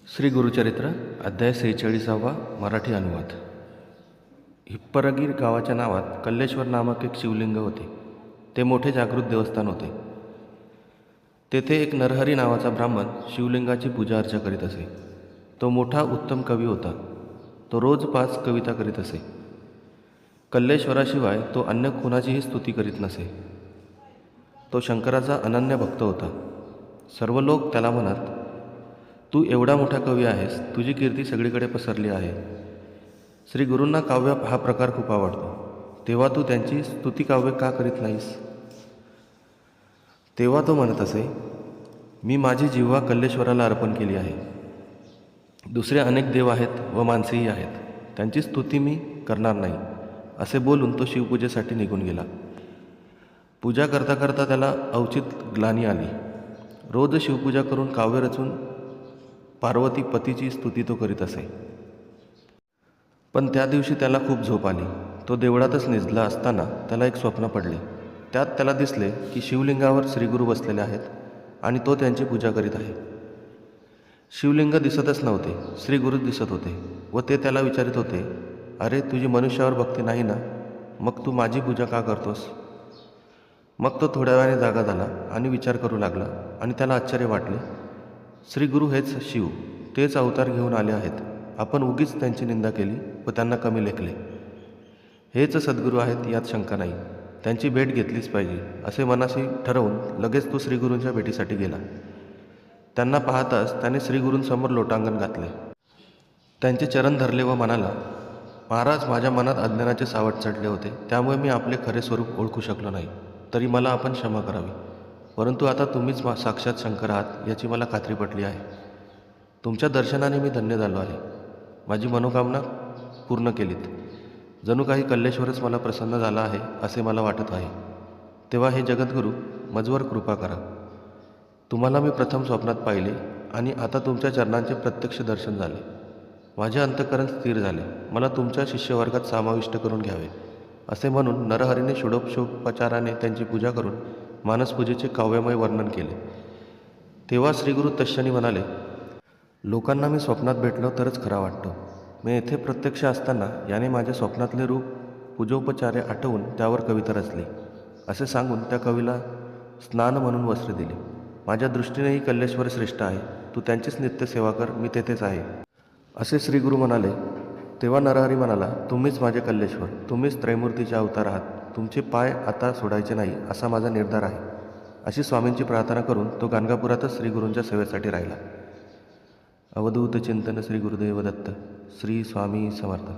श्री गुरुचरित्र अध्याय 46 मराठी अनुवाद. हिप्परगीर गावाच्या नावात कल्लेश्वर नामक एक शिवलिंग होते. ते मोठे जागृत देवस्थान होते. तेथे एक नरहरी नावाचा ब्राह्मण शिवलिंगाची पूजा अर्चा करीत असे. तो मोठा उत्तम कवी होता. तो रोज 5 कविता करीत असे. कल्लेश्वराशिवाय तो अन्य कोणाचीही स्तुती करीत नसे. तो शंकराचा अनन्य भक्त होता. सर्व लोक त्याला म्हणत, तू एवढा मोठा कवी आहेस, तुझी कीर्ती सगळीकडे पसरली आहे. श्री गुरूंना काव्य हा प्रकार खूप आवडतो. तेव्हा तू त्यांची स्तुतिकाव्य का करीत नाहीस? तेव्हा तो म्हणत असे, मी माझी जिव्हा कल्लेश्वराला अर्पण केली आहे. दुसरे अनेक देव आहेत व माणसेही आहेत, त्यांची स्तुती मी करणार नाही, असे बोलून तो शिवपूजेसाठी निघून गेला. पूजा करता करता त्याला अवचित ग्लानी आली. रोज शिवपूजा करून काव्य रचून पार्वती पतीची स्तुती तो करीत असे. पण त्या दिवशी त्याला खूप झोप आली. तो देवळातच निजला असताना त्याला एक स्वप्न पडले. त्यात त्याला दिसले की शिवलिंगावर श्रीगुरू बसलेले आहेत आणि तो त्यांची पूजा करीत आहे. शिवलिंग दिसतच नव्हते, श्रीगुरूच दिसत होते व ते त्याला विचारित होते, अरे तुझी मनुष्यावर भक्ती नाही ना, मग तू माझी पूजा का करतोस? मग तो थोड्या वेळाने जागा झाला आणि विचार करू लागला आणि त्याला आश्चर्य वाटले. श्री गुरु हेच शिव, तेच अवतार घेऊन आले आहेत. आपण उगीच त्यांची निंदा केली व त्यांना कमी लेखले. हेच सद्गुरू आहेत यात शंका नाही. त्यांची भेट घेतलीच पाहिजे असे मनाशी ठरवून लगेच तो श्रीगुरूंच्या भेटीसाठी गेला. त्यांना पाहताच त्याने श्रीगुरूंसमोर लोटांगण घातले. त्यांचे चरण धरले व म्हणाला, महाराज, माझ्या मनात अज्ञानाचे सावट चढले होते, त्यामुळे मी आपले खरे स्वरूप ओळखू शकलो नाही. तरी मला आपण क्षमा करावी. परंतु आता तुम्हीच साक्षात शंकर आहात याची मला खात्री पटली आहे. तुमच्या दर्शनाने मी धन्य झालो आहे. माझी मनोकामना पूर्ण केलीत. जणू काही कल्लेश्वरच मला प्रसन्न झाला आहे असे मला वाटत आहे. तेव्हा हे जगद्गुरू, मजवर कृपा करा. तुम्हाला मी प्रथम स्वप्नात पाहिले आणि आता तुमच्या चरणांचे प्रत्यक्ष दर्शन झाले. माझे अंतःकरण स्थिर झाले. मला तुमच्या शिष्यवर्गात समाविष्ट करून घ्यावे असे म्हणून नरहरीने षोडोपचाराने त्यांची पूजा करून मानसपूजेचे काव्यमय वर्णन केले. तेव्हा श्रीगुरू तत्क्षणी म्हणाले, लोकांना मी स्वप्नात भेटलो तरच खरा वाटतो. मी येथे प्रत्यक्ष असताना याने माझे स्वप्नातले रूप पूजोपचारे आठवून त्यावर कविता रचली असे सांगून त्या कवीला स्नान म्हणून वस्त्र दिले. माझ्या दृष्टीनेही कल्लेश्वर श्रेष्ठ आहे. तू त्यांचीच नित्यसेवा कर, मी तेथेच आहे असे श्रीगुरू म्हणाले. तेव्हा नरहरी म्हणाला, तुम्हीच माझे कल्लेश्वर, तुम्हीच त्रैमूर्तीचे अवतार आहात. तुमचे पाय आता सोडायचे नाही असा माझा निर्धार आहे. अशी स्वामींची प्रार्थना करून तो गाणगापुरातच श्रीगुरूंच्या सेवेसाठी राहिला. अवधूत चिंतन श्री गुरुदेव दत्त. श्री स्वामी समर्थ.